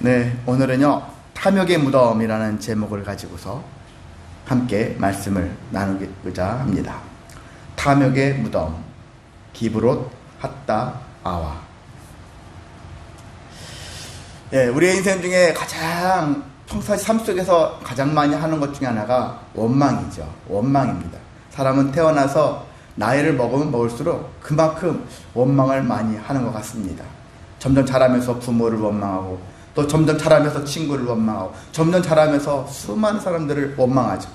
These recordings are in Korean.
네, 오늘은요 탐욕의 무덤이라는 제목을 가지고서 함께 말씀을 나누고자 합니다. 탐욕의 무덤, 기브롯 핫다 아와. 예, 우리의 인생 중에 가장 평상시 삶 속에서 가장 많이 하는 것 중에 하나가 원망이죠. 원망입니다. 사람은 태어나서 나이를 먹으면 먹을수록 그만큼 원망을 많이 하는 것 같습니다. 점점 자라면서 부모를 원망하고, 또 점점 자라면서 친구를 원망하고, 점점 자라면서 수많은 사람들을 원망하죠.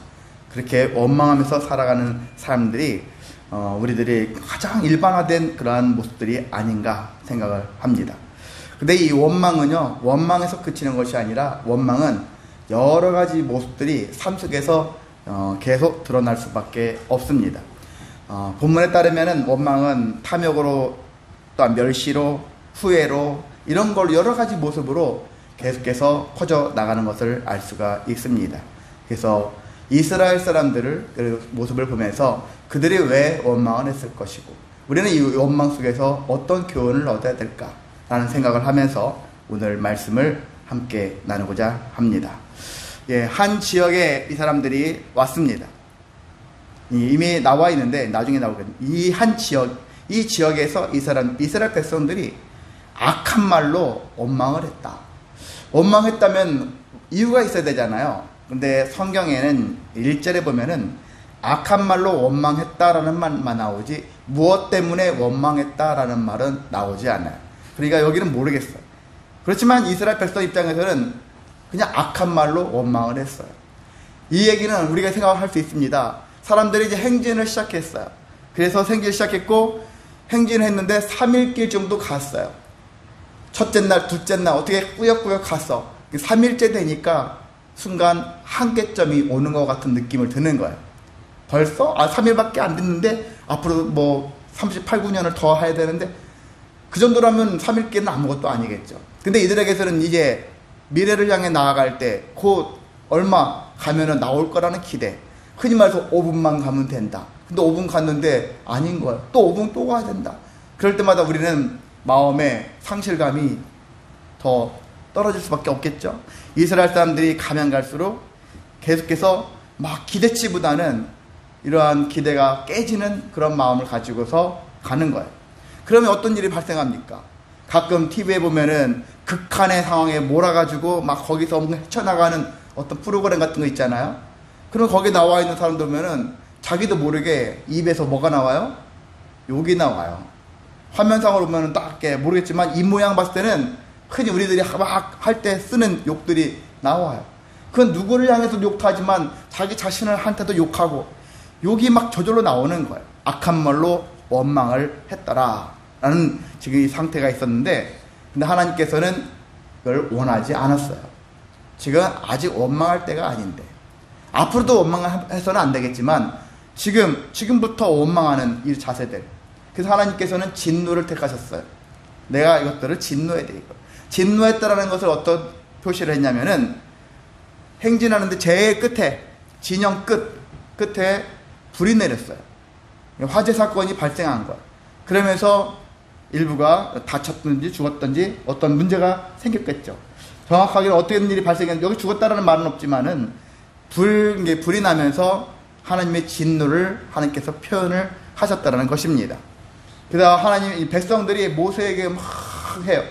그렇게 원망하면서 살아가는 사람들이 우리들이 가장 일반화된 그러한 모습들이 아닌가 생각을 합니다. 근데 이 원망은요, 원망에서 그치는 것이 아니라 원망은 여러 가지 모습들이 삶 속에서 계속 드러날 수밖에 없습니다. 본문에 따르면은 원망은 탐욕으로, 또한 멸시로, 후회로, 이런 걸로 여러 가지 모습으로 계속해서 퍼져 나가는 것을 알 수가 있습니다. 그래서 이스라엘 사람들을 그 모습을 보면서 그들이 왜 원망을 했을 것이고, 우리는 이 원망 속에서 어떤 교훈을 얻어야 될까라는 생각을 하면서 오늘 말씀을 함께 나누고자 합니다. 예, 한 지역에 이 사람들이 왔습니다. 이미 나와 있는데 나중에 나오거든요. 이 지역에서 이스라엘 백성들이 악한 말로 원망을 했다. 원망했다면 이유가 있어야 되잖아요. 근데 성경에는 1절에 보면은 악한 말로 원망했다라는 말만 나오지 무엇 때문에 원망했다라는 말은 나오지 않아요. 그러니까 여기는 모르겠어요. 그렇지만 이스라엘 백성 입장에서는 그냥 악한 말로 원망을 했어요. 이 얘기는 우리가 생각할 수 있습니다. 사람들이 이제 행진을 시작했어요. 그래서 행진을 시작했고, 행진을 했는데 3일길 정도 갔어요. 첫째 날, 둘째 날 어떻게 꾸역꾸역 갔어. 3일째 되니까 순간 한계점이 오는 것 같은 느낌을 드는 거예요. 벌써 3일밖에 안 됐는데 앞으로 뭐 38~9년을 더 해야 되는데, 그 정도라면 3일길은 아무것도 아니겠죠. 근데 이들에게서는 이제 미래를 향해 나아갈 때 곧 얼마 가면은 나올 거라는 기대, 흔히 말해서 5분만 가면 된다. 근데 5분 갔는데 아닌 거예요. 또 5분 또 가야 된다. 그럴 때마다 우리는 마음의 상실감이 더 떨어질 수밖에 없겠죠. 이스라엘 사람들이 가면 갈수록 계속해서 막 기대치보다는 이러한 기대가 깨지는 그런 마음을 가지고서 가는 거예요. 그러면 어떤 일이 발생합니까? 가끔 TV에 보면은 극한의 상황에 몰아가지고 막 거기서 헤쳐나가는 어떤 프로그램 같은 거 있잖아요. 그럼 거기 나와 있는 사람들 보면은 자기도 모르게 입에서 뭐가 나와요? 욕이 나와요. 화면상으로 보면은 딱 모르겠지만 입 모양 봤을 때는 흔히 우리들이 막 할 때 쓰는 욕들이 나와요. 그건 누구를 향해서 욕하지만 자기 자신을 한테도 욕하고, 욕이 막 저절로 나오는 거예요. 악한 말로 원망을 했더라 라는 지금 이 상태가 있었는데, 근데 하나님께서는 이걸 원하지 않았어요. 지금 아직 원망할 때가 아닌데, 앞으로도 원망해서는 안 되겠지만 지금부터 원망하는 이 자세들, 그래서 하나님께서는 진노를 택하셨어요. 내가 이것들을 진노해야 돼. 진노했다라는 것을 어떤 표시를 했냐면은, 행진하는데 제일 끝에, 진영 끝에 불이 내렸어요. 화재 사건이 발생한 거예요. 그러면서 일부가 다쳤든지 죽었든지 어떤 문제가 생겼겠죠. 정확하게 어떻게 된 일이 발생했는지, 여기 죽었다라는 말은 없지만은 불이 나면서 하나님의 진노를 하나님께서 표현을 하셨다라는 것입니다. 그래서 하나님, 이 백성들이 모세에게 막 해요.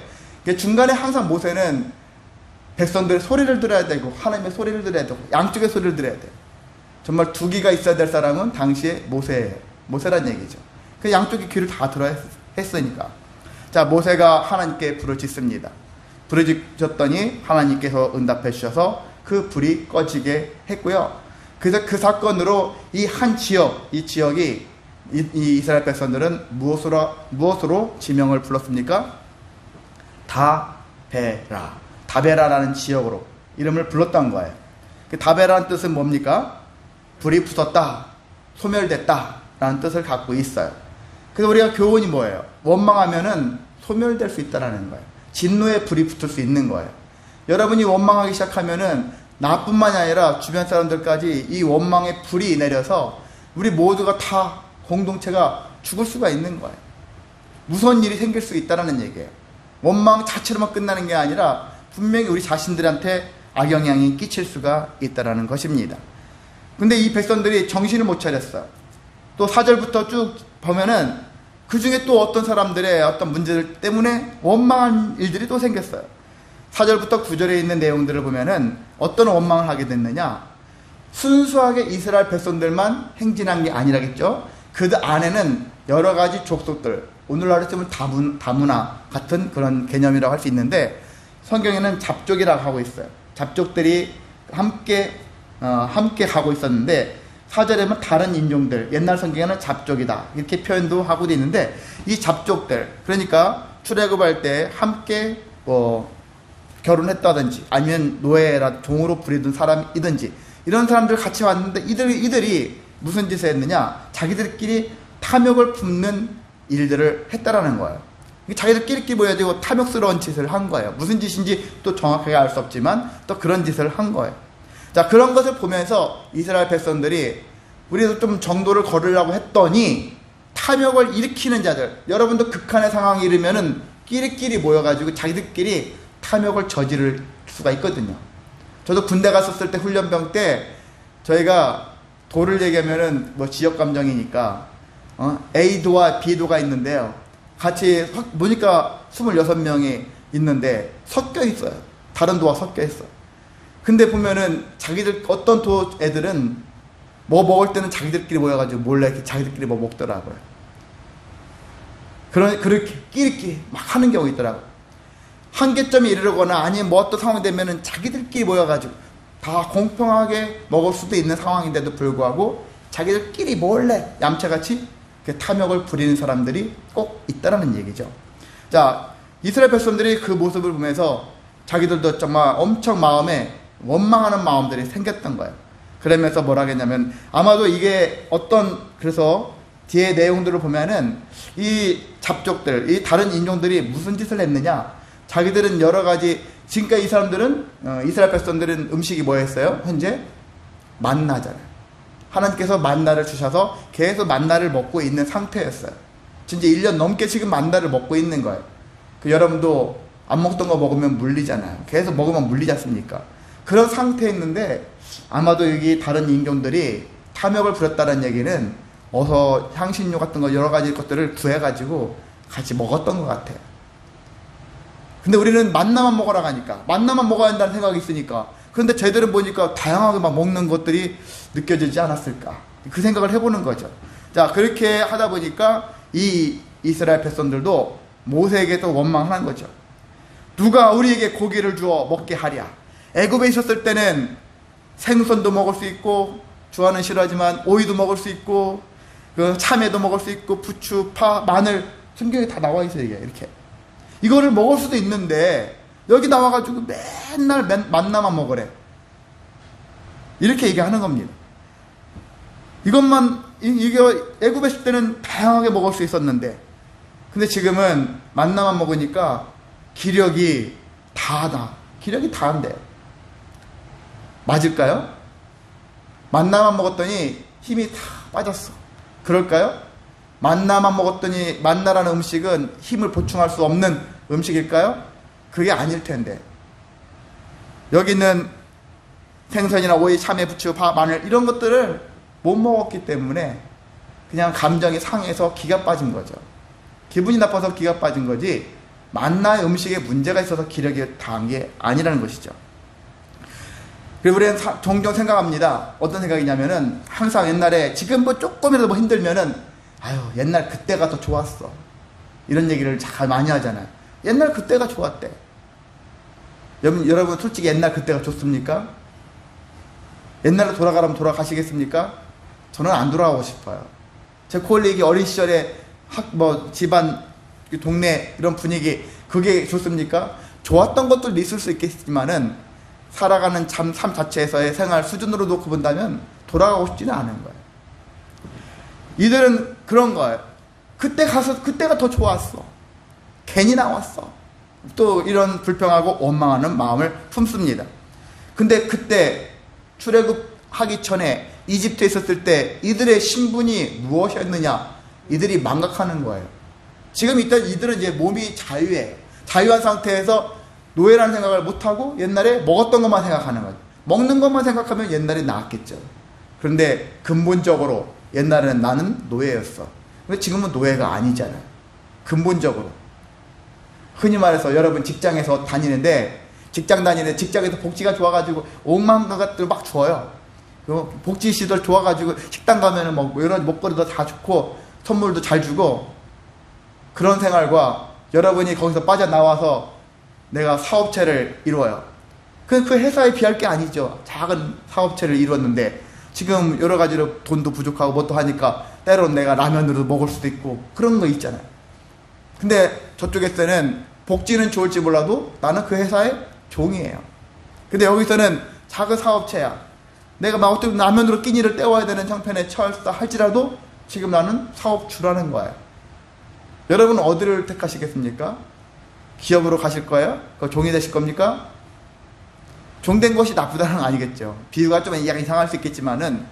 중간에 항상 모세는 백성들의 소리를 들어야 되고, 하나님의 소리를 들어야 되고, 양쪽의 소리를 들어야 돼요. 정말 두 귀가 있어야 될 사람은 당시에 모세란 얘기죠. 그 양쪽의 귀를 다 들어야 했으니까. 자, 모세가 하나님께 불을 짓습니다. 불을 지셨더니 하나님께서 응답해 주셔서 그 불이 꺼지게 했고요. 그래서 그 사건으로 이 한 지역, 이 지역이, 이 이스라엘 백성들은 무엇으로 지명을 불렀습니까? 다베라라는 지역으로 이름을 불렀던 거예요. 그 다베라는 뜻은 뭡니까? 불이 붙었다, 소멸됐다 라는 뜻을 갖고 있어요. 그래서 우리가 교훈이 뭐예요? 원망하면은 소멸될 수 있다는 거예요. 진노에 불이 붙을 수 있는 거예요. 여러분이 원망하기 시작하면은 나뿐만이 아니라 주변 사람들까지 이 원망의 불이 내려서 우리 모두가 다 공동체가 죽을 수가 있는 거예요. 무서운 일이 생길 수 있다는 얘기예요. 원망 자체로만 끝나는 게 아니라 분명히 우리 자신들한테 악영향이 끼칠 수가 있다는 것입니다. 근데 이 백성들이 정신을 못 차렸어요. 또 4절부터 쭉 보면은 그 중에 또 어떤 사람들의 어떤 문제들 때문에 원망한 일들이 또 생겼어요. 4절부터 9절에 있는 내용들을 보면은 어떤 원망을 하게 됐느냐, 순수하게 이스라엘 백성들만 행진한 게 아니라겠죠. 그 안에는 여러 가지 족속들, 오늘날로 치면 다문화 같은 그런 개념이라고 할 수 있는데, 성경에는 잡족이라고 하고 있어요. 잡족들이 함께 가고 있었는데, 4절에 보면 다른 인종들, 옛날 성경에는 잡족이다 이렇게 표현도 하고 있는데, 이 잡족들, 그러니까 출애굽할 때 함께 결혼했다든지 아니면 노예라 종으로 부리던 사람이든지 이런 사람들 같이 왔는데, 이들이 무슨 짓을 했느냐, 자기들끼리 탐욕을 품는 일들을 했다라는 거예요. 자기들끼리 모여가지고 탐욕스러운 짓을 한 거예요. 무슨 짓인지 또 정확하게 알 수 없지만 또 그런 짓을 한 거예요. 자, 그런 것을 보면서 이스라엘 백성들이 우리도 좀 정도를 걸으려고 했더니, 탐욕을 일으키는 자들, 여러분도 극한의 상황이 이르면은 끼리끼리 모여가지고 자기들끼리 탐욕을 저지를 수가 있거든요. 저도 군대 갔었을 때 훈련병 때 저희가 도를 얘기하면은 지역 감정이니까 A도와 B도가 있는데요. 같이 보니까 26명이 있는데 섞여 있어요. 다른 도와 섞여 있어요. 근데 보면은 자기들 어떤 도 애들은 뭐 먹을 때는 자기들끼리 모여가지고 몰래 자기들끼리 뭐 먹더라고요. 그렇게 끼리끼리 막 하는 경우 있더라고요. 한계점에 이르거나 아니면 뭐 어떤 상황이 되면은 자기들끼리 모여가지고 다 공평하게 먹을 수도 있는 상황인데도 불구하고 자기들끼리 몰래 얌체같이 탐욕을 부리는 사람들이 꼭 있다라는 얘기죠. 자, 이스라엘 백성들이 그 모습을 보면서 자기들도 정말 엄청 마음에 원망하는 마음들이 생겼던 거예요. 그러면서 뭐라 하겠냐면, 아마도 이게 그래서 뒤에 내용들을 보면은 이 잡족들, 이 다른 인종들이 무슨 짓을 했느냐, 자기들은 여러 가지, 지금까지 이 사람들은 이스라엘 백성들은 음식이 뭐였어요? 현재 만나잖아요. 하나님께서 만나를 주셔서 계속 만나를 먹고 있는 상태였어요. 진짜 1년 넘게 지금 만나를 먹고 있는 거예요. 여러분도 안 먹던 거 먹으면 물리잖아요. 계속 먹으면 물리지 않습니까? 그런 상태였는데, 아마도 여기 다른 인종들이 탐욕을 부렸다는 얘기는 어서 향신료 같은 거 여러 가지 것들을 구해가지고 같이 먹었던 것 같아요. 근데 우리는 만나만 먹으라 하니까, 만나만 먹어야 한다는 생각이 있으니까, 그런데 쟤들은 보니까 다양하게 막 먹는 것들이 느껴지지 않았을까, 그 생각을 해보는 거죠. 자, 그렇게 하다 보니까 이 이스라엘 백성들도 모세에게 또 원망하는 거죠. 누가 우리에게 고기를 주어 먹게 하랴. 애굽에 있었을 때는 생선도 먹을 수 있고, 주화는 싫어하지만 오이도 먹을 수 있고, 참외도 먹을 수 있고, 부추, 파, 마늘, 성경에 다 나와 있어요. 이렇게 이거를 먹을 수도 있는데 여기 나와가지고 맨날 만나만 먹으래, 이렇게 얘기하는 겁니다. 이게 애굽에 있을 때는 다양하게 먹을 수 있었는데, 근데 지금은 만나만 먹으니까 기력이 다한데 맞을까요? 만나만 먹었더니 힘이 다 빠졌어. 그럴까요? 만나만 먹었더니, 만나라는 음식은 힘을 보충할 수 없는 음식일까요? 그게 아닐 텐데, 여기는 생선이나 오이, 참외, 부추, 파, 마늘 이런 것들을 못 먹었기 때문에 그냥 감정이 상해서 기가 빠진 거죠. 기분이 나빠서 기가 빠진 거지, 만나의 음식에 문제가 있어서 기력이 다한 게 아니라는 것이죠. 그리고 우리는 종종 생각합니다. 어떤 생각이냐면은, 항상 옛날에, 지금 조금이라도 힘들면은, 아유, 옛날 그때가 더 좋았어, 이런 얘기를 잘 많이 하잖아요. 옛날 그때가 좋았대. 여러분 솔직히 옛날 그때가 좋습니까? 옛날로 돌아가라면 돌아가시겠습니까? 저는 안 돌아가고 싶어요. 제 콜리기 어린 시절에 집안, 동네 이런 분위기, 그게 좋습니까? 좋았던 것도 있을 수 있겠지만은 살아가는 삶 자체에서의 생활 수준으로 놓고 본다면 돌아가고 싶지는 않은 거예요. 이들은 그런 거예요. 그때가 더 좋았어, 괜히 나왔어, 또 이런 불평하고 원망하는 마음을 품습니다. 근데 그때 출애굽하기 전에 이집트에 있었을 때 이들의 신분이 무엇이었느냐, 이들이 망각하는 거예요. 지금 이들은 이제 몸이 자유한 상태에서 노예라는 생각을 못하고 옛날에 먹었던 것만 생각하는 거죠. 먹는 것만 생각하면 옛날이 나았겠죠. 그런데 근본적으로 옛날에는 나는 노예였어. 근데 지금은 노예가 아니잖아요. 근본적으로. 흔히 말해서 여러분 직장에서 다니는데 직장 다니는데 직장에서 복지가 좋아가지고 오만 것들 막 줘요. 복지 시설 좋아가지고 식당 가면은 뭐 여러 먹거리도 다 좋고 선물도 잘 주고 그런 생활과 여러분이 거기서 빠져나와서 내가 사업체를 이루어요. 그 회사에 비할 게 아니죠. 작은 사업체를 이루었는데 지금 여러 가지로 돈도 부족하고 뭣도 하니까 때로는 내가 라면으로 먹을 수도 있고 그런 거 있잖아요. 근데 저쪽에서는 복지는 좋을지 몰라도 나는 그 회사의 종이에요. 근데 여기서는 작은 사업체야. 내가 막 어떻게 라면으로 끼니를 때워야 되는 형편에 처했다 할지라도 지금 나는 사업주라는 거예요. 여러분은 어디를 택하시겠습니까? 기업으로 가실 거예요? 그 종이 되실 겁니까? 종된 것이 나쁘다는 건 아니겠죠. 비유가 좀 이상할 수 있겠지만은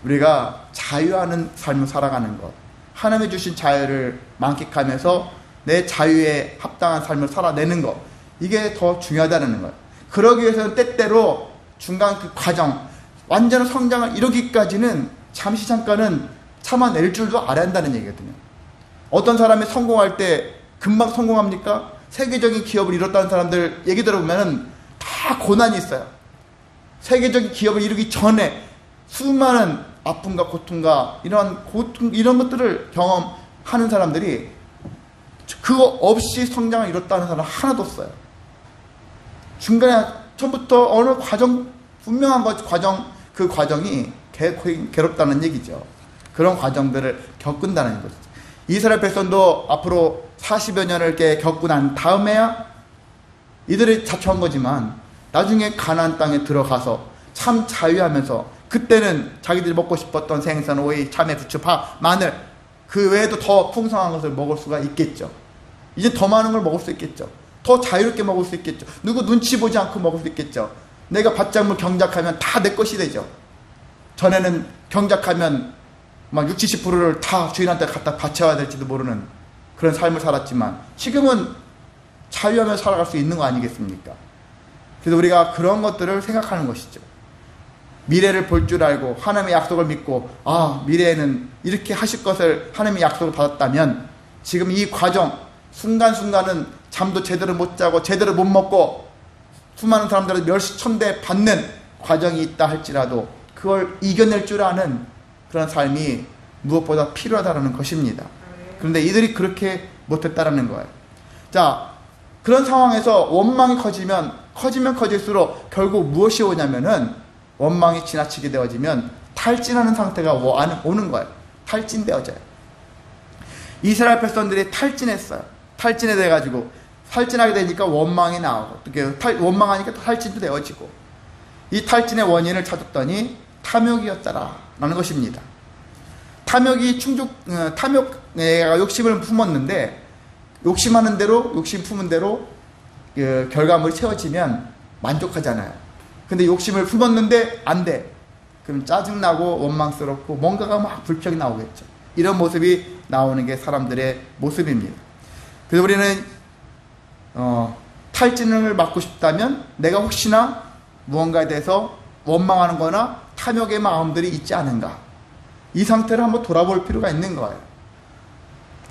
우리가 자유하는 삶을 살아가는 것, 하나님이 주신 자유를 만끽하면서 내 자유에 합당한 삶을 살아내는 것, 이게 더 중요하다는 거예요. 그러기 위해서는 때때로 중간 그 과정, 완전한 성장을 이루기까지는 잠시 잠깐은 참아낼 줄도 알아야 한다는 얘기거든요. 어떤 사람이 성공할 때 금방 성공합니까? 세계적인 기업을 이뤘다는 사람들 얘기 들어보면 다 고난이 있어요. 세계적인 기업을 이루기 전에 수많은 아픔과 고통과 이런 것들을 경험하는 사람들이 그거 없이 성장을 이뤘다는 사람 하나도 없어요. 중간에 처음부터 어느 과정, 분명한 그 과정이 괴롭다는 얘기죠. 그런 과정들을 겪는다는 거죠. 이스라엘 백성도 앞으로 40여 년을 이렇게 겪고 난 다음에야 이들이 자초한 거지만 나중에 가나안 땅에 들어가서 참 자유하면서 그때는 자기들이 먹고 싶었던 생선, 오이, 참외, 부추, 파, 마늘 그 외에도 더 풍성한 것을 먹을 수가 있겠죠. 이제 더 많은 걸 먹을 수 있겠죠. 더 자유롭게 먹을 수 있겠죠. 누구 눈치 보지 않고 먹을 수 있겠죠. 내가 밭작물 경작하면 다 내 것이 되죠. 전에는 경작하면 막 60, 70%를 다 주인한테 갖다 바쳐야 될지도 모르는 그런 삶을 살았지만 지금은 자유하며 살아갈 수 있는 거 아니겠습니까? 그래서 우리가 그런 것들을 생각하는 것이죠. 미래를 볼 줄 알고 하나님의 약속을 믿고 미래에는 이렇게 하실 것을 하나님의 약속을 받았다면 지금 이 과정 순간순간은 잠도 제대로 못 자고 제대로 못 먹고 수많은 사람들은 멸시천대 받는 과정이 있다 할지라도 그걸 이겨낼 줄 아는 그런 삶이 무엇보다 필요하다는 것입니다. 그런데 이들이 그렇게 못했다라는 거예요. 자, 그런 상황에서 원망이 커지면 커질수록 결국 무엇이 오냐면은 원망이 지나치게 되어지면 탈진하는 상태가 오는 거예요. 탈진되어져요. 이스라엘 백성들이 탈진했어요. 탈진이 돼가지고 탈진하게 되니까 원망이 나오고 원망하니까 탈진도 되어지고 이 탈진의 원인을 찾았더니 탐욕이었다라는 것입니다. 탐욕에 욕심을 품었는데 욕심하는 대로 욕심 품은 대로 결과물이 채워지면 만족하잖아요. 근데 욕심을 품었는데 안 돼. 그럼 짜증나고 원망스럽고 뭔가가 막 불평이 나오겠죠. 이런 모습이 나오는 게 사람들의 모습입니다. 그래서 우리는 탈진을 막고 싶다면 내가 혹시나 무언가에 대해서 원망하는 거나 탐욕의 마음들이 있지 않은가, 이 상태를 한번 돌아볼 필요가 있는 거예요.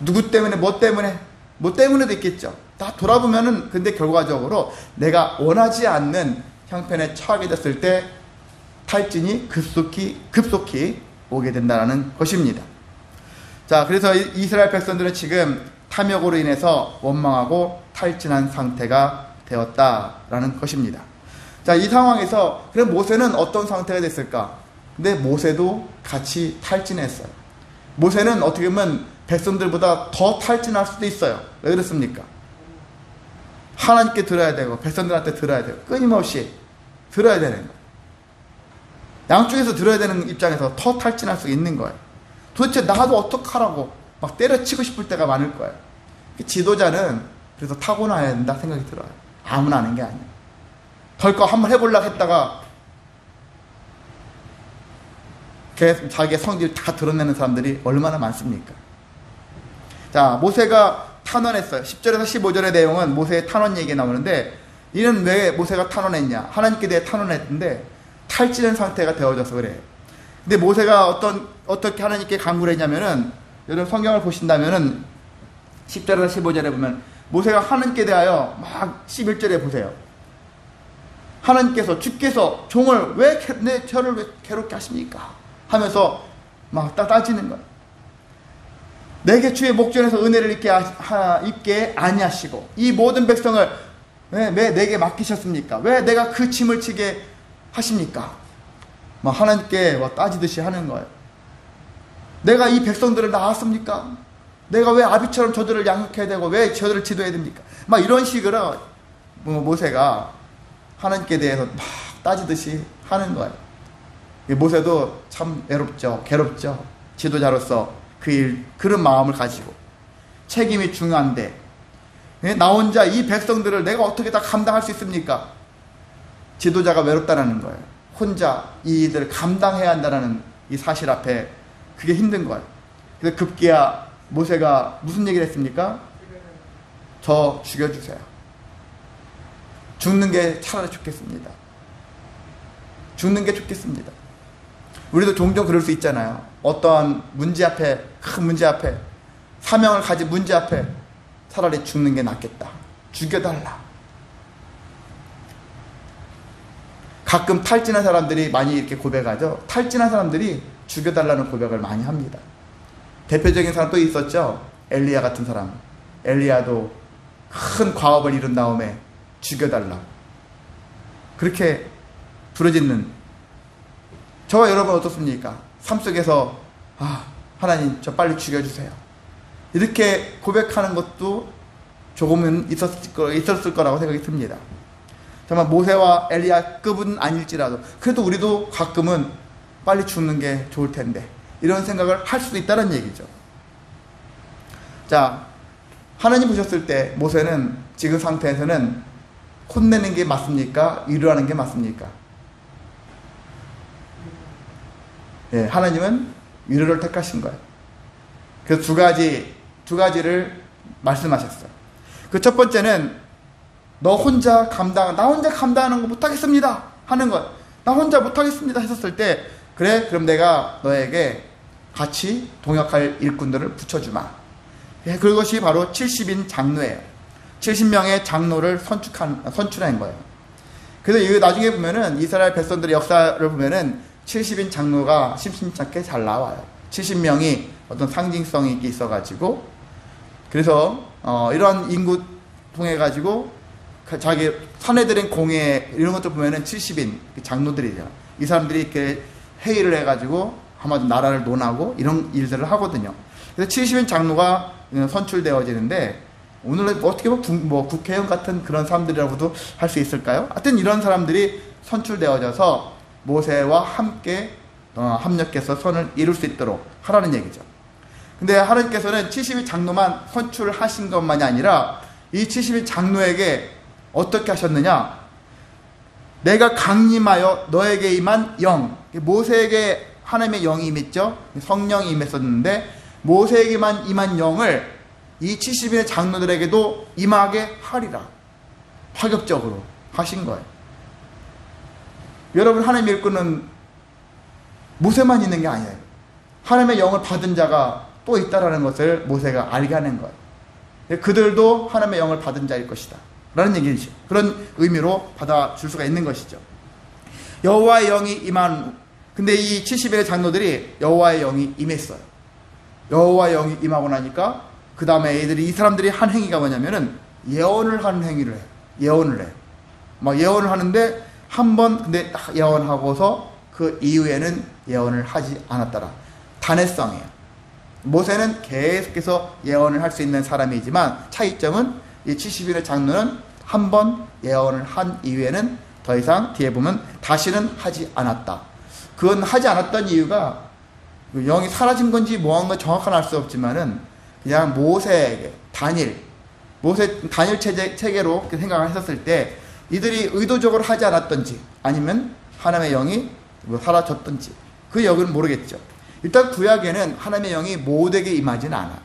누구 때문에 뭐 때문에도 있겠죠. 다 돌아보면은 근데 결과적으로 내가 원하지 않는 형편에 처하게 됐을 때 탈진이 급속히 오게 된다는 것입니다. 자, 그래서 이스라엘 백성들은 지금 탐욕으로 인해서 원망하고 탈진한 상태가 되었다라는 것입니다. 자, 이 상황에서 그럼 모세는 어떤 상태가 됐을까? 근데 모세도 같이 탈진했어요. 모세는 어떻게 보면 백성들보다 더 탈진할 수도 있어요. 왜 그렇습니까? 하나님께 들어야 되고 백성들한테 들어야 되고 끊임없이 들어야 되는 거예요. 양쪽에서 들어야 되는 입장에서 더 탈진할 수 있는 거예요. 도대체 나도 어떡하라고 막 때려치고 싶을 때가 많을 거예요. 지도자는 그래서 타고나야 된다 생각이 들어요. 아무나 하는 게 아니에요. 덜컥 한번 해보려고 했다가 자기의 성질을 다 드러내는 사람들이 얼마나 많습니까? 자, 모세가 탄원했어요. 10절에서 15절의 내용은 모세의 탄원 얘기가 나오는데 이는 왜 모세가 탄원했냐? 하나님께 대해 탄원했는데 탈진한 상태가 되어져서 그래. 근데 모세가 어떻게 하나님께 간구를 했냐면은, 여러분 성경을 보신다면은 10절에서 15절에 보면 모세가 하나님께 대하여 막 11절에 보세요. 하나님께서 주께서 종을 저를 왜 괴롭게 하십니까? 하면서 막 따지는 거예요. 내게 주의 목전에서 은혜를 입게 아니하시고 이 모든 백성을 왜 내게 맡기셨습니까? 왜 내가 그 짐을 지게 하십니까? 막 하나님께 따지듯이 하는 거예요. 내가 이 백성들을 낳았습니까? 내가 왜 아비처럼 저들을 양육해야 되고 왜 저들을 지도해야 됩니까? 막 이런 식으로 모세가 하나님께 대해서 막 따지듯이 하는 거예요. 모세도 참 괴롭죠. 지도자로서 그런 마음을 가지고 책임이 중요한데 나 혼자 이 백성들을 내가 어떻게 다 감당할 수 있습니까? 지도자가 외롭다라는 거예요. 혼자 이들을 감당해야 한다는 이 사실 앞에 그게 힘든 거예요. 그래서 급기야 모세가 무슨 얘기를 했습니까? 저 죽여주세요. 죽는 게 차라리 좋겠습니다. 죽는 게 좋겠습니다. 우리도 종종 그럴 수 있잖아요. 어떠한 문제 앞에, 큰 문제 앞에, 사명을 가진 문제 앞에 차라리 죽는 게 낫겠다. 죽여달라. 가끔 탈진한 사람들이 많이 이렇게 고백하죠. 탈진한 사람들이 죽여달라는 고백을 많이 합니다. 대표적인 사람 또 있었죠. 엘리야 같은 사람. 엘리야도 큰 과업을 이룬 다음에 죽여달라. 그렇게 부르짖는 저와 여러분 어떻습니까? 삶 속에서 하나님 저 빨리 죽여주세요. 이렇게 고백하는 것도 조금은 있었을 거라고 생각이 듭니다. 정말 모세와 엘리야급은 아닐지라도 그래도 우리도 가끔은 빨리 죽는 게 좋을 텐데 이런 생각을 할 수도 있다는 얘기죠. 자, 하나님 보셨을 때 모세는 지금 상태에서는 혼내는 게 맞습니까? 위로하는 게 맞습니까? 예, 하나님은 위로를 택하신 거예요. 그래서 두 가지를 말씀하셨어요. 그 첫 번째는 나 혼자 감당하는 거 못하겠습니다 하는 거예요. 나 혼자 못하겠습니다 했었을 때 그래 그럼 내가 너에게 같이 동역할 일꾼들을 붙여주마. 예, 그것이 바로 70인 장로예요. 70명의 장로를 선출한 거예요. 그래서 나중에 보면은 이스라엘 백성들의 역사를 보면은 70인 장로가 심심찮게 잘 나와요. 70명이 어떤 상징성이 있어가지고 그래서 이러한 인구 통해 가지고 자기 사내들인 공예 이런 것들 보면은 70인 장로들이죠. 이 사람들이 이렇게 회의를 해가지고 한마디로 나라를 논하고 이런 일들을 하거든요. 그래서 70인 장로가 선출되어지는데 오늘은 어떻게 보면 국회의원 같은 그런 사람들이라고도 할 수 있을까요? 하여튼 이런 사람들이 선출되어져서 모세와 함께 합력해서 선을 이룰 수 있도록 하라는 얘기죠. 근데 하나님께서는 70인 장로만 선출하신 것만이 아니라 이 70인 장로에게 어떻게 하셨느냐? 내가 강림하여 너에게 임한 영. 모세에게 하나님의 영이 임했죠. 성령이 임했었는데 모세에게만 임한 영을 이 70인의 장로들에게도 임하게 하리라. 파격적으로 하신 거예요. 여러분 하나님 일꾼은 모세만 있는 게 아니에요. 하나님의 영을 받은 자가 또 있다라는 것을 모세가 알게 하는 거예요. 그들도 하나님의 영을 받은 자일 것이다 라는 얘기죠. 그런 의미로 받아줄 수가 있는 것이죠. 여호와의 영이 임한 근데 이 70인의 장로들이 여호와의 영이 임했어요. 여호와의 영이 임하고 나니까 그 다음에 이 사람들이 한 행위가 뭐냐면은 예언을 하는 행위를 해요. 예언을 해요. 막 예언을 하는데 한 번 근데 딱 예언하고서 그 이후에는 예언을 하지 않았더라. 단회성이에요. 모세는 계속해서 예언을 할 수 있는 사람이지만 차이점은 이 70인의 장로는 한 번 예언을 한 이후에는 더 이상 뒤에 보면 다시는 하지 않았다. 그건 하지 않았던 이유가 영이 사라진 건지 뭐한 건 정확한 알 수 없지만은 그냥 모세에게 다니엘 체계로 생각을 했었을 때 이들이 의도적으로 하지 않았던지 아니면 하나님의 영이 사라졌던지 그 여부는 모르겠죠. 일단 구약에는 하나님의 영이 모두에게 임하지는 않아.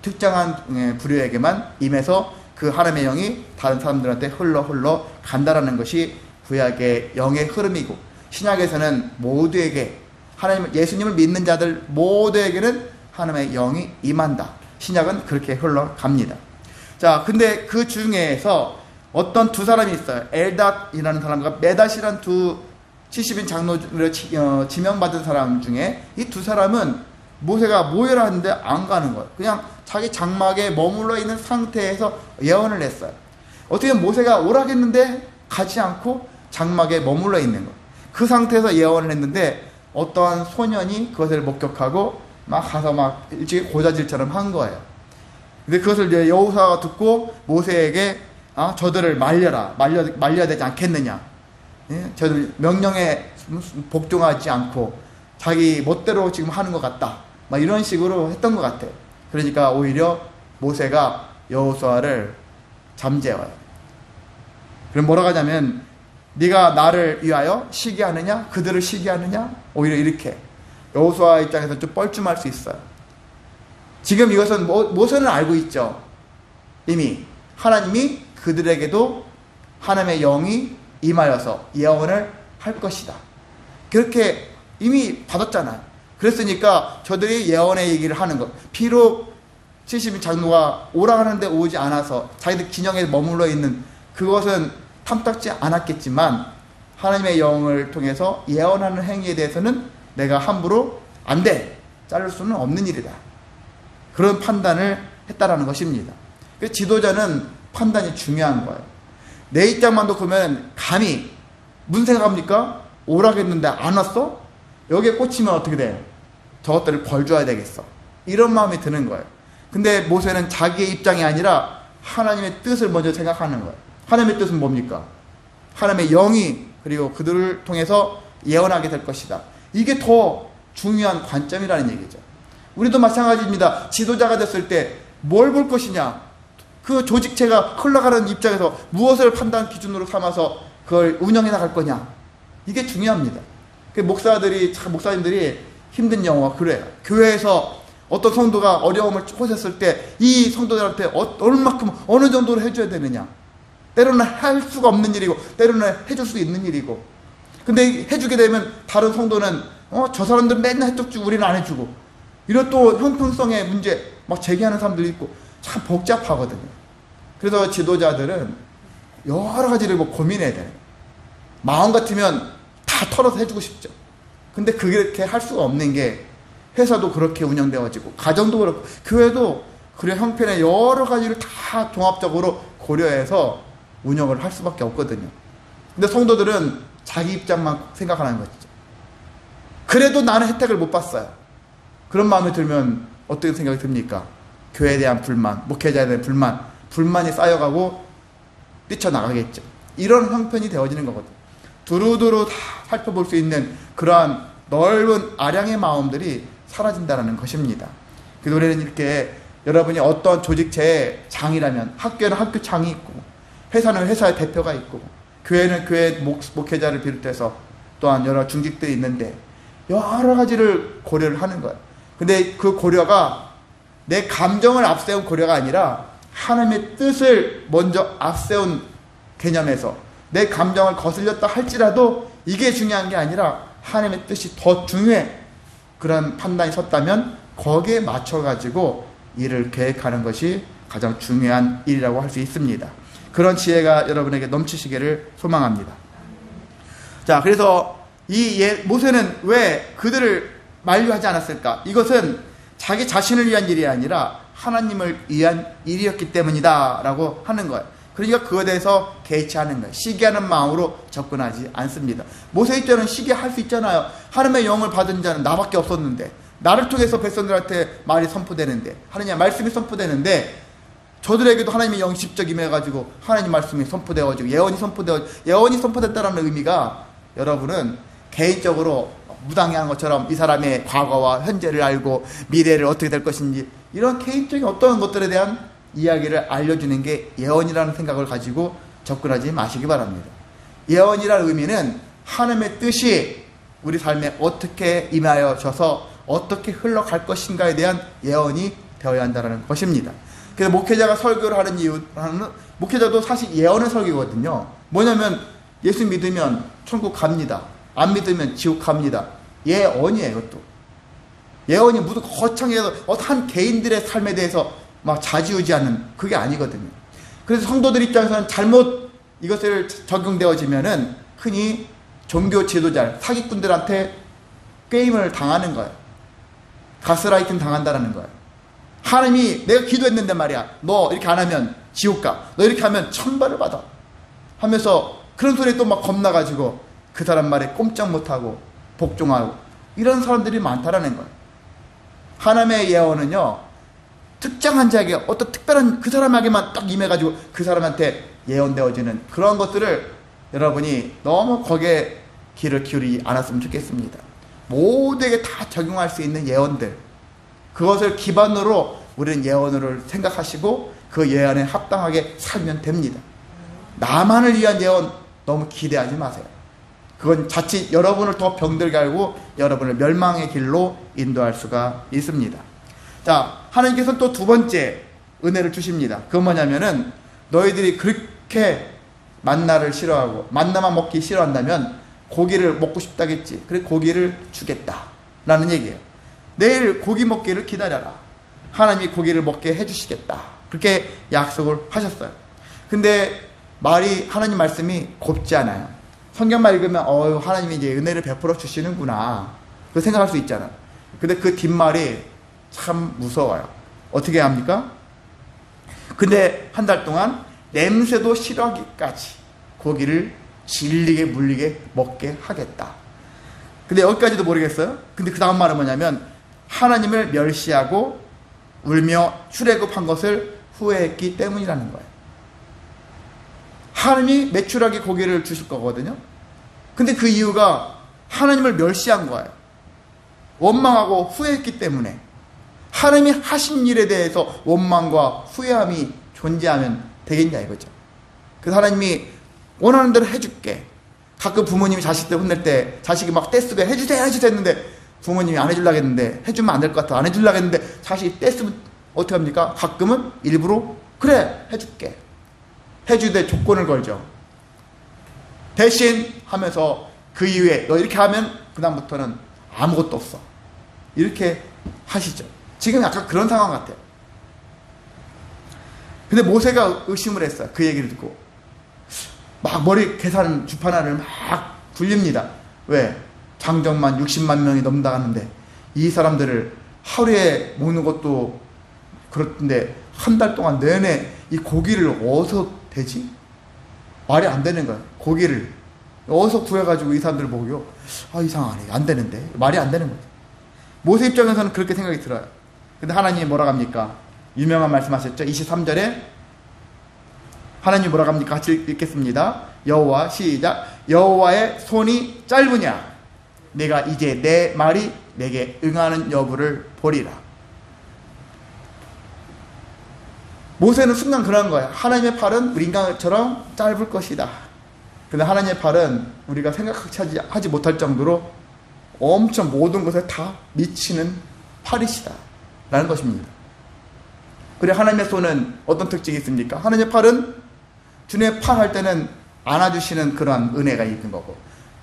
특정한 부류에게만 임해서 그 하나님의 영이 다른 사람들한테 흘러 간다라는 것이 구약의 영의 흐름이고, 신약에서는 모두에게, 예수님을 믿는 자들 모두에게는 하나님의 영이 임한다. 신약은 그렇게 흘러갑니다. 자, 근데 그 중에서 어떤 두 사람이 있어요. 엘닷이라는 사람과 메닷이라는 두 70인 장로로 지명받은 사람 중에 이 두 사람은 모세가 모여라 하는데 안 가는 거예요. 그냥 자기 장막에 머물러 있는 상태에서 예언을 했어요. 어떻게 모세가 오라겠는데 가지 않고 장막에 머물러 있는 거예요. 그 상태에서 예언을 했는데 어떠한 소년이 그것을 목격하고 막 가서 막 일찍 고자질처럼 한 거예요. 근데 그것을 이제 여호수아가 듣고 모세에게 저들을 말려야 되지 않겠느냐. 예? 저들 명령에 복종하지 않고 자기 멋대로 지금 하는 것 같다. 막 이런 식으로 했던 것 같아요. 그러니까 오히려 모세가 여호수아를 잠재워요. 그럼 뭐라고 하냐면, 네가 나를 위하여 시기하느냐? 그들을 시기하느냐? 오히려 이렇게 여호수아 입장에서 좀 뻘쭘할 수 있어요. 지금 이것은 모세는 알고 있죠. 이미 하나님이 그들에게도 하나님의 영이 임하여서 예언을 할 것이다. 그렇게 이미 받았잖아요. 그랬으니까 저들이 예언의 얘기를 하는 것. 비록 70인 장로가 오라 하는데 오지 않아서 자기들 진영에 머물러 있는 그것은 탐탁지 않았겠지만, 하나님의 영을 통해서 예언하는 행위에 대해서는 내가 함부로 안 돼, 자를 수는 없는 일이다. 그런 판단을 했다라는 것입니다. 그래서 지도자는 판단이 중요한 거예요. 내 입장만 놓고 보면 감히 무슨 생각합니까? 오라겠는데 안 왔어? 여기에 꽂히면 어떻게 돼? 저것들을 벌줘야 되겠어. 이런 마음이 드는 거예요. 근데 모세는 자기의 입장이 아니라 하나님의 뜻을 먼저 생각하는 거예요. 하나님의 뜻은 뭡니까? 하나님의 영이 그리고 그들을 통해서 예언하게 될 것이다. 이게 더 중요한 관점이라는 얘기죠. 우리도 마찬가지입니다. 지도자가 됐을 때 뭘 볼 것이냐? 그 조직체가 흘러가는 입장에서 무엇을 판단 기준으로 삼아서 그걸 운영해 나갈 거냐? 이게 중요합니다. 목사님들이 힘든 경우가 그래요. 교회에서 어떤 성도가 어려움을 호소했을 때 이 성도들한테 얼마큼 어느 정도로 해줘야 되느냐? 때로는 할 수가 없는 일이고 때로는 해줄 수 있는 일이고, 근데 해주게 되면 다른 성도는 저 사람들은 맨날 해줬지 우리는 안 해주고, 이런 또 형평성의 문제 막 제기하는 사람들이 있고 참 복잡하거든요. 그래서 지도자들은 여러 가지를 고민해야 돼요. 마음 같으면 다 털어서 해주고 싶죠. 근데 그렇게 할 수가 없는 게, 회사도 그렇게 운영되어지고 가정도 그렇고 교회도 그런 형편의 여러 가지를 다 종합적으로 고려해서 운영을 할 수밖에 없거든요. 근데 성도들은 자기 입장만 생각하는 거죠. 그래도 나는 혜택을 못 봤어요. 그런 마음이 들면 어떤 생각이 듭니까? 교회에 대한 불만, 목회자에 대한 불만이 쌓여가고 뛰쳐나가겠죠. 이런 형편이 되어지는 거거든요. 두루두루 다 살펴볼 수 있는 그러한 넓은 아량의 마음들이 사라진다는 것입니다. 그 노래는 이렇게, 여러분이 어떤 조직체의 장이라면 학교는 학교 장이 있고, 회사는 회사의 대표가 있고, 교회는 교회 목회자를 비롯해서 또한 여러 중직들이 있는데 여러 가지를 고려를 하는 거예요. 근데 그 고려가 내 감정을 앞세운 고려가 아니라 하나님의 뜻을 먼저 앞세운 개념에서, 내 감정을 거슬렸다 할지라도 이게 중요한 게 아니라 하나님의 뜻이 더 중요해. 그런 판단이 섰다면 거기에 맞춰가지고 일을 계획하는 것이 가장 중요한 일이라고 할 수 있습니다. 그런 지혜가 여러분에게 넘치시기를 소망합니다. 자, 그래서 모세는 왜 그들을 만류하지 않았을까? 이것은 자기 자신을 위한 일이 아니라 하나님을 위한 일이었기 때문이다 라고 하는 거예요. 그러니까 그거에 대해서 개의치 않은 거예요. 시기하는 마음으로 접근하지 않습니다. 모세 입장은 시기할 수 있잖아요. 하나님의 영을 받은 자는 나밖에 없었는데, 나를 통해서 백성들한테 말이 선포되는데, 하나님의 말씀이 선포되는데, 저들에게도 하나님의 영이 직접 임해가지고 하나님 말씀이 선포되어지고 예언이 선포됐다는 의미가, 여러분은 개인적으로 무당이하는 것처럼 이 사람의 과거와 현재를 알고 미래를 어떻게 될 것인지 이런 개인적인 어떤 것들에 대한 이야기를 알려주는 게 예언이라는 생각을 가지고 접근하지 마시기 바랍니다. 예언이라는 의미는 하나님의 뜻이 우리 삶에 어떻게 임하여져서 어떻게 흘러갈 것인가에 대한 예언이 되어야 한다는 것입니다. 그래서 목회자가 설교를 하는 이유는, 목회자도 사실 예언의 설교거든요. 뭐냐면 예수 믿으면 천국 갑니다. 안 믿으면 지옥 갑니다. 예언이에요. 이것도 예언이 무슨 거창해서 한 개인들의 삶에 대해서 막 좌지우지하는 그게 아니거든요. 그래서 성도들 입장에서는 잘못 이것을 적용되어지면은 흔히 종교 지도자, 사기꾼들한테 게임을 당하는 거예요. 가스라이팅 당한다라는 거예요. 하나님이 내가 기도했는데 말이야, 너 이렇게 안 하면 지옥 가, 너 이렇게 하면 천벌을 받아 하면서 그런 소리에 또 막 겁나가지고 그 사람 말에 꼼짝 못하고 복종하고 이런 사람들이 많다라는 거예요. 하나님의 예언은요, 특정한 자에게 어떤 특별한 그 사람에게만 딱 임해가지고 그 사람한테 예언되어지는 그런 것들을 여러분이 너무 거기에 귀를 기울이지 않았으면 좋겠습니다. 모두에게 다 적용할 수 있는 예언들, 그것을 기반으로 우리는 예언을 생각하시고 그 예언에 합당하게 살면 됩니다. 나만을 위한 예언 너무 기대하지 마세요. 그건 자칫 여러분을 더 병들게 하고 여러분을 멸망의 길로 인도할 수가 있습니다. 자, 하나님께서는 또 두 번째 은혜를 주십니다. 그건 뭐냐면은 너희들이 그렇게 만나를 싫어하고 만나만 먹기 싫어한다면 고기를 먹고 싶다겠지. 그래 고기를 주겠다 라는 얘기예요. 내일 고기 먹기를 기다려라. 하나님이 고기를 먹게 해주시겠다. 그렇게 약속을 하셨어요. 근데 하나님 말씀이 곱지 않아요. 성경만 읽으면 하나님이 이제 은혜를 베풀어 주시는구나 그 생각할 수 있잖아요. 근데 그 뒷말이 참 무서워요. 어떻게 합니까? 근데 한 달 동안 냄새도 싫어하기까지 고기를 질리게 물리게 먹게 하겠다. 근데 여기까지도 모르겠어요. 근데 그 다음 말은 뭐냐면 하나님을 멸시하고 울며 출애굽한 것을 후회했기 때문이라는 거예요. 하나님이 매출하게 고기를 주실 거거든요. 근데 그 이유가 하나님을 멸시한 거예요. 원망하고 후회했기 때문에. 하나님이 하신 일에 대해서 원망과 후회함이 존재하면 되겠냐 이거죠. 그래서 하나님이 원하는 대로 해줄게. 가끔 부모님이 자식들 혼낼 때 자식이 막 떼쓰고 해주세요 했는데 부모님이 안 해주려고 했는데 해주면 안 될 것 같아. 안 해주려고 했는데 자식이 떼쓰면 어떻게 합니까? 가끔은 일부러 그래 해줄게. 해주되 조건을 걸죠. 대신 하면서 그 이후에 너 이렇게 하면 그 다음부터는 아무것도 없어. 이렇게 하시죠. 지금 약간 그런 상황 같아요. 근데 모세가 의심을 했어요. 그 얘기를 듣고 막 머리 계산 주판화를 막 굴립니다. 왜? 장정만 60만 명이 넘다 가는데 이 사람들을 하루에 먹는 것도 그렇던데 한 달 동안 내내 이 고기를 어디서 되지? 말이 안 되는 거예요. 고기를 어디서 구해가지고 이 사람들을 먹여? 이상하네. 안 되는데. 말이 안 되는 거죠. 모세 입장에서는 그렇게 생각이 들어요. 근데 하나님이 뭐라고 합니까? 유명한 말씀하셨죠. 23절에 하나님이 뭐라고 합니까? 같이 읽겠습니다. 여호와 시작. 여호와의 손이 짧으냐? 내가 이제 내 말이 내게 응하는 여부를 보리라. 모세는 순간 그런 거예요. 하나님의 팔은 우리 인간처럼 짧을 것이다. 근데 하나님의 팔은 우리가 생각하지 못할 정도로 엄청 모든 것에 다 미치는 팔이시다 라는 것입니다. 그리고 하나님의 손은 어떤 특징이 있습니까? 하나님의 팔은 주님의 팔 할 때는 안아주시는 그러한 은혜가 있는 거고,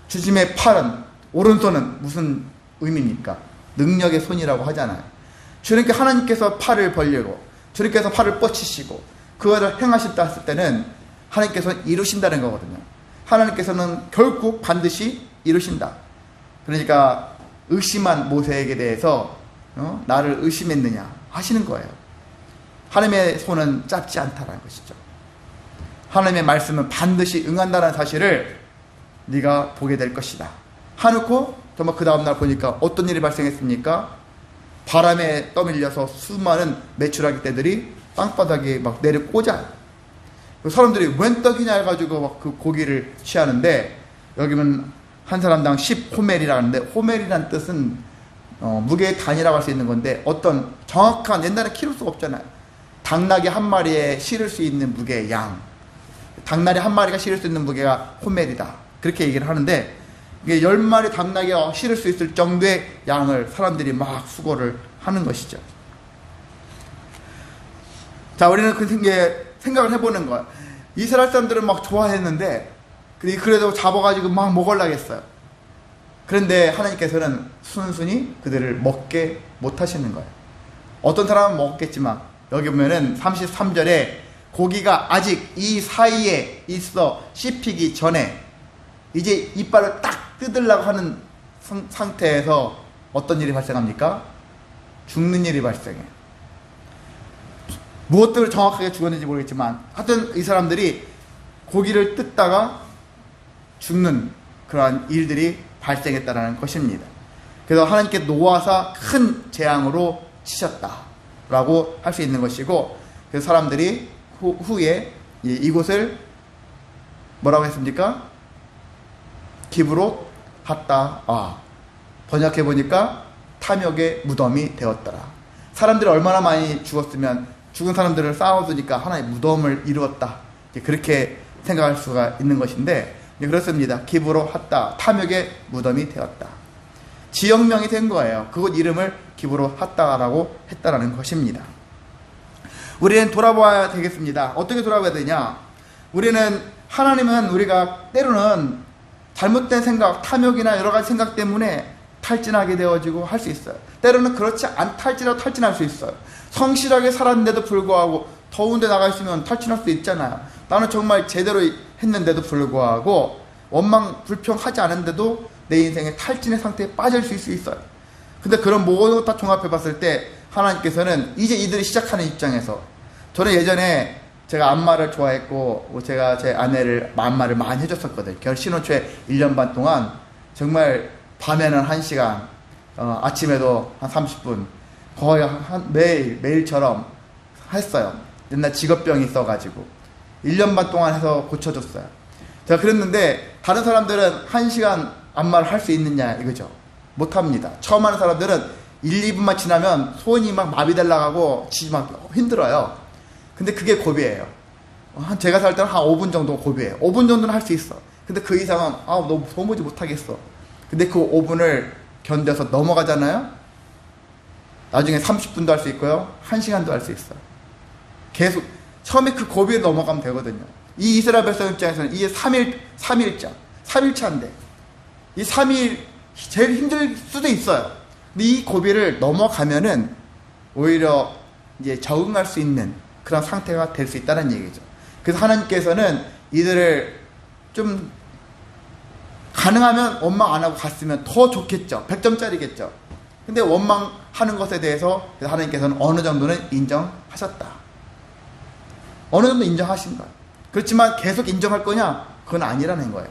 주님의 팔은, 오른손은 무슨 의미입니까? 능력의 손이라고 하잖아요. 주님께 하나님께서 팔을 벌리고 주님께서 팔을 뻗치시고 그것을 행하셨다 했을 때는 하나님께서는 이루신다는 거거든요. 하나님께서는 결국 반드시 이루신다. 그러니까 의심한 모세에게 대해서 나를 의심했느냐 하시는 거예요. 하나님의 손은 짧지 않다라는 것이죠. 하나님의 말씀은 반드시 응한다는 사실을 네가 보게 될 것이다 하놓고 정말 그 다음날 보니까 어떤 일이 발생했습니까? 바람에 떠밀려서 수많은 메추라기 떼들이 땅바닥에 막 내려 꽂아요. 사람들이 웬 떡이냐 해가지고 막 그 고기를 취하는데, 여기는 한 사람당 10호멜이라고 하는데, 호멜이라는 뜻은 무게의 단위라고 할 수 있는 건데, 어떤 정확한, 옛날에 키울 수가 없잖아요. 당나귀 한 마리에 실을 수 있는 무게의 양, 당나귀 한 마리가 실을 수 있는 무게가 호멜이다 그렇게 얘기를 하는데, 이게 10마리 당나귀가 실을 수 있을 정도의 양을 사람들이 막 수거를 하는 것이죠. 자, 우리는 그 생각을 해보는 거야. 이스라엘 사람들은 막 좋아했는데, 그래도 잡아가지고 막 먹으려겠어요. 그런데 하나님께서는 순순히 그들을 먹게 못하시는 거예요. 어떤 사람은 먹겠지만, 여기 보면은 33절에 고기가 아직 이 사이에 있어 씹히기 전에 이제 이빨을 딱 뜯으려고 하는 상태에서 어떤 일이 발생합니까? 죽는 일이 발생해요. 무엇 때문에 정확하게 죽었는지 모르겠지만 하여튼 이 사람들이 고기를 뜯다가 죽는 그러한 일들이 발생했다는 것입니다. 그래서 하나님께 노하사 큰 재앙으로 치셨다라고 할 수 있는 것이고, 그래서 사람들이 후에 이곳을 뭐라고 했습니까? 기브롯 핫다. 번역해 보니까 탐욕의 무덤이 되었더라. 사람들이 얼마나 많이 죽었으면 죽은 사람들을 쌓아두니까 하나의 무덤을 이루었다. 그렇게 생각할 수가 있는 것인데, 그렇습니다. 기브롯 핫다. 탐욕의 무덤이 되었다. 지역명이 된 거예요. 그곳 이름을 기브롯 핫다라고 했다라는 것입니다. 우리는 돌아봐야 되겠습니다. 어떻게 돌아봐야 되냐? 하나님은 우리가 때로는 잘못된 생각, 탐욕이나 여러 가지 생각 때문에 탈진하게 되어지고 할 수 있어요. 때로는 그렇지 않달지라도 탈진할 수 있어요. 성실하게 살았는데도 불구하고 더운데 나가 있으면 탈진할 수 있잖아요. 나는 정말 제대로 했는데도 불구하고 원망, 불평하지 않은데도 내 인생의 탈진의 상태에 빠질 수 있어요. 근데 그런 모든 것 다 종합해 봤을 때 하나님께서는 이제 이들이 시작하는 입장에서, 저는 예전에 제가 안마를 좋아했고 제가 제 아내를 안마를 많이 해줬었거든요. 결혼 신혼 초에 1년 반 동안 정말 밤에는 1시간, 아침에도 한 30분 거의 매일처럼 했어요. 옛날 직업병이 있어가지고 1년 반 동안 해서 고쳐줬어요. 제가 그랬는데 다른 사람들은 1시간 안마를 할 수 있느냐 이거죠. 못합니다. 처음 하는 사람들은 1, 2분만 지나면 손이 막 마비되려고 막 힘들어요. 근데 그게 고비예요. 제가 살 때는 한 5분 정도 고비예요. 5분 정도는 할 수 있어. 근데 그 이상은 너무 도무지 못하겠어. 근데 그 5분을 견뎌서 넘어가잖아요. 나중에 30분도 할 수 있고요. 1시간도 할 수 있어요. 계속 처음에 그 고비를 넘어가면 되거든요. 이 이스라엘 백성 입장에서는 이게 3일차인데 이 3일 제일 힘들 수도 있어요. 근데 이 고비를 넘어가면은 오히려 이제 적응할 수 있는 그런 상태가 될 수 있다는 얘기죠. 그래서 하나님께서는 이들을 좀 가능하면 원망 안 하고 갔으면 더 좋겠죠. 100점짜리겠죠. 근데 원망하는 것에 대해서 하나님께서는 어느 정도는 인정하셨다. 어느 정도 인정하신 거예요. 그렇지만 계속 인정할 거냐? 그건 아니라는 거예요.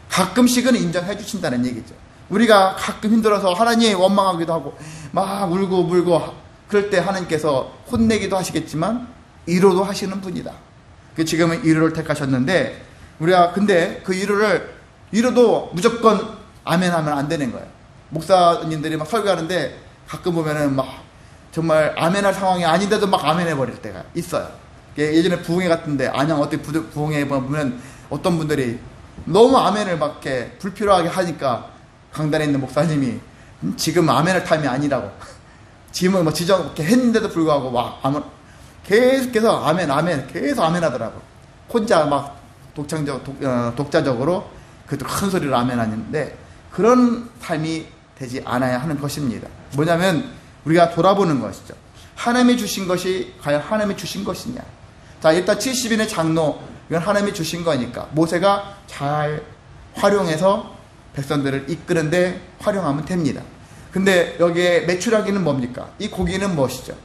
가끔씩은 인정해 주신다는 얘기죠. 우리가 가끔 힘들어서 하나님 원망하기도 하고 막 울고 물고 그럴 때 하나님께서 혼내기도 하시겠지만 위로도 하시는 분이다. 지금은 위로를 택하셨는데 우리가 근데 그 위로도 무조건 아멘 하면 안 되는 거예요. 목사님들이 막 설교하는데 가끔 보면은 막 정말 아멘할 상황이 아닌데도 막 아멘해 버릴 때가 있어요. 예전에 부흥회 같은데 안양 어떻게 부흥회 보면 어떤 분들이 너무 아멘을 막 이렇게 불필요하게 하니까 강단에 있는 목사님이 지금 아멘할 타임이 아니라고 지금은 뭐 지정 이렇게 했는데도 불구하고 막 계속해서 아멘 계속 아멘 하더라고. 혼자 막 독자적으로 그것도 큰 소리로 아멘 하는데 그런 삶이 되지 않아야 하는 것입니다. 뭐냐면 우리가 돌아보는 것이죠. 하나님이 주신 것이 과연 하나님이 주신 것이냐. 자, 일단 70인의 장로, 이건 하나님이 주신 거니까 모세가 잘 활용해서 백성들을 이끄는데 활용하면 됩니다. 근데 여기에 메추라기는 뭡니까? 이 고기는 무엇이죠?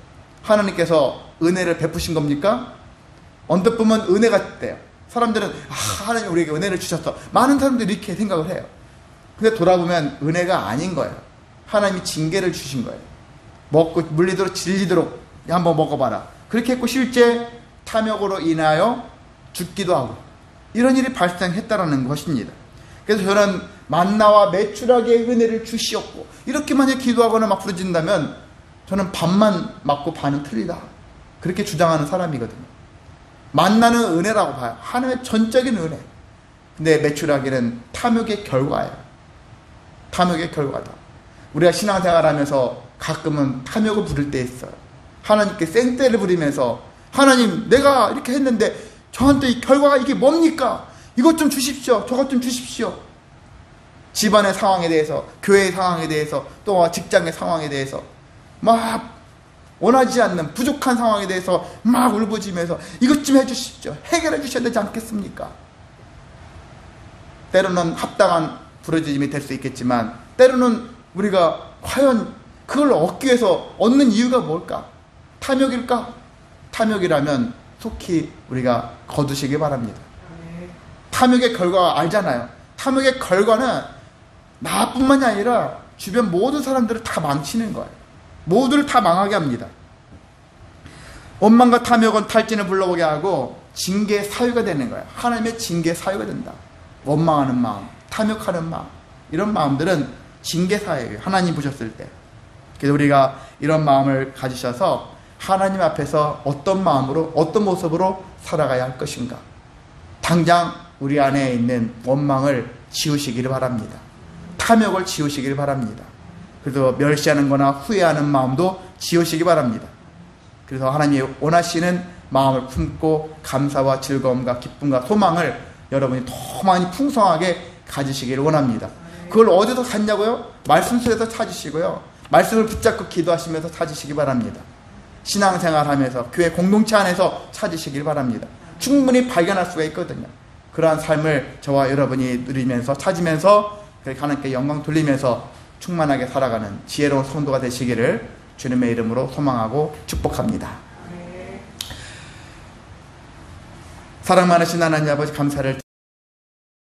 하나님께서 은혜를 베푸신 겁니까? 언뜻 보면 은혜 같대요. 사람들은 하나님 우리에게 은혜를 주셨어. 많은 사람들이 이렇게 생각을 해요. 근데 돌아보면 은혜가 아닌 거예요. 하나님이 징계를 주신 거예요. 먹고 물리도록 질리도록 한번 먹어봐라. 그렇게 했고 실제 탐욕으로 인하여 죽기도 하고 이런 일이 발생했다라는 것입니다. 그래서 저는 만나와 메추라기의 은혜를 주시옵고 이렇게 만약 기도하거나 막 부르짖는다면 저는 반만 맞고 반은 틀리다. 그렇게 주장하는 사람이거든요. 만나는 은혜라고 봐요. 하나님의 전적인 은혜. 근데 메추라기는 탐욕의 결과예요. 탐욕의 결과다. 우리가 신앙생활하면서 가끔은 탐욕을 부릴 때 있어요. 하나님께 생떼를 부리면서 하나님, 내가 이렇게 했는데 저한테 이 결과가 이게 뭡니까? 이것 좀 주십시오. 저것 좀 주십시오. 집안의 상황에 대해서, 교회의 상황에 대해서, 또 직장의 상황에 대해서 막 원하지 않는 부족한 상황에 대해서 막 울부짖으면서 이것 좀 해주십시오. 해결해 주셔야 되지 않겠습니까? 때로는 합당한 부르짖음이 될 수 있겠지만, 때로는 우리가 과연 그걸 얻기 위해서 얻는 이유가 뭘까? 탐욕일까? 탐욕이라면 속히 우리가 거두시기 바랍니다. 탐욕의 결과 알잖아요. 탐욕의 결과는 나뿐만이 아니라 주변 모든 사람들을 다 망치는 거예요. 모두를 다 망하게 합니다. 원망과 탐욕은 탈진을 불러오게 하고 징계의 사유가 되는 거예요. 하나님의 징계의 사유가 된다. 원망하는 마음, 탐욕하는 마음, 이런 마음들은 징계 사유예요. 하나님 보셨을 때. 그래서 우리가 이런 마음을 가지셔서 하나님 앞에서 어떤 마음으로, 어떤 모습으로 살아가야 할 것인가. 당장 우리 안에 있는 원망을 지우시기를 바랍니다. 탐욕을 지우시기를 바랍니다. 그래서 멸시하는 거나 후회하는 마음도 지우시기 바랍니다. 그래서 하나님이 원하시는 마음을 품고 감사와 즐거움과 기쁨과 소망을 여러분이 더 많이 풍성하게 가지시기를 원합니다. 그걸 어디서 찾냐고요? 말씀 속에서 찾으시고요. 말씀을 붙잡고 기도하시면서 찾으시기 바랍니다. 신앙생활 하면서 교회 공동체 안에서 찾으시길 바랍니다. 충분히 발견할 수가 있거든요. 그러한 삶을 저와 여러분이 누리면서 찾으면서 하나님께 영광 돌리면서 충만하게 살아가는 지혜로운 성도가 되시기를 주님의 이름으로 소망하고 축복합니다. 사랑 많으신 하나님 아버지, 감사를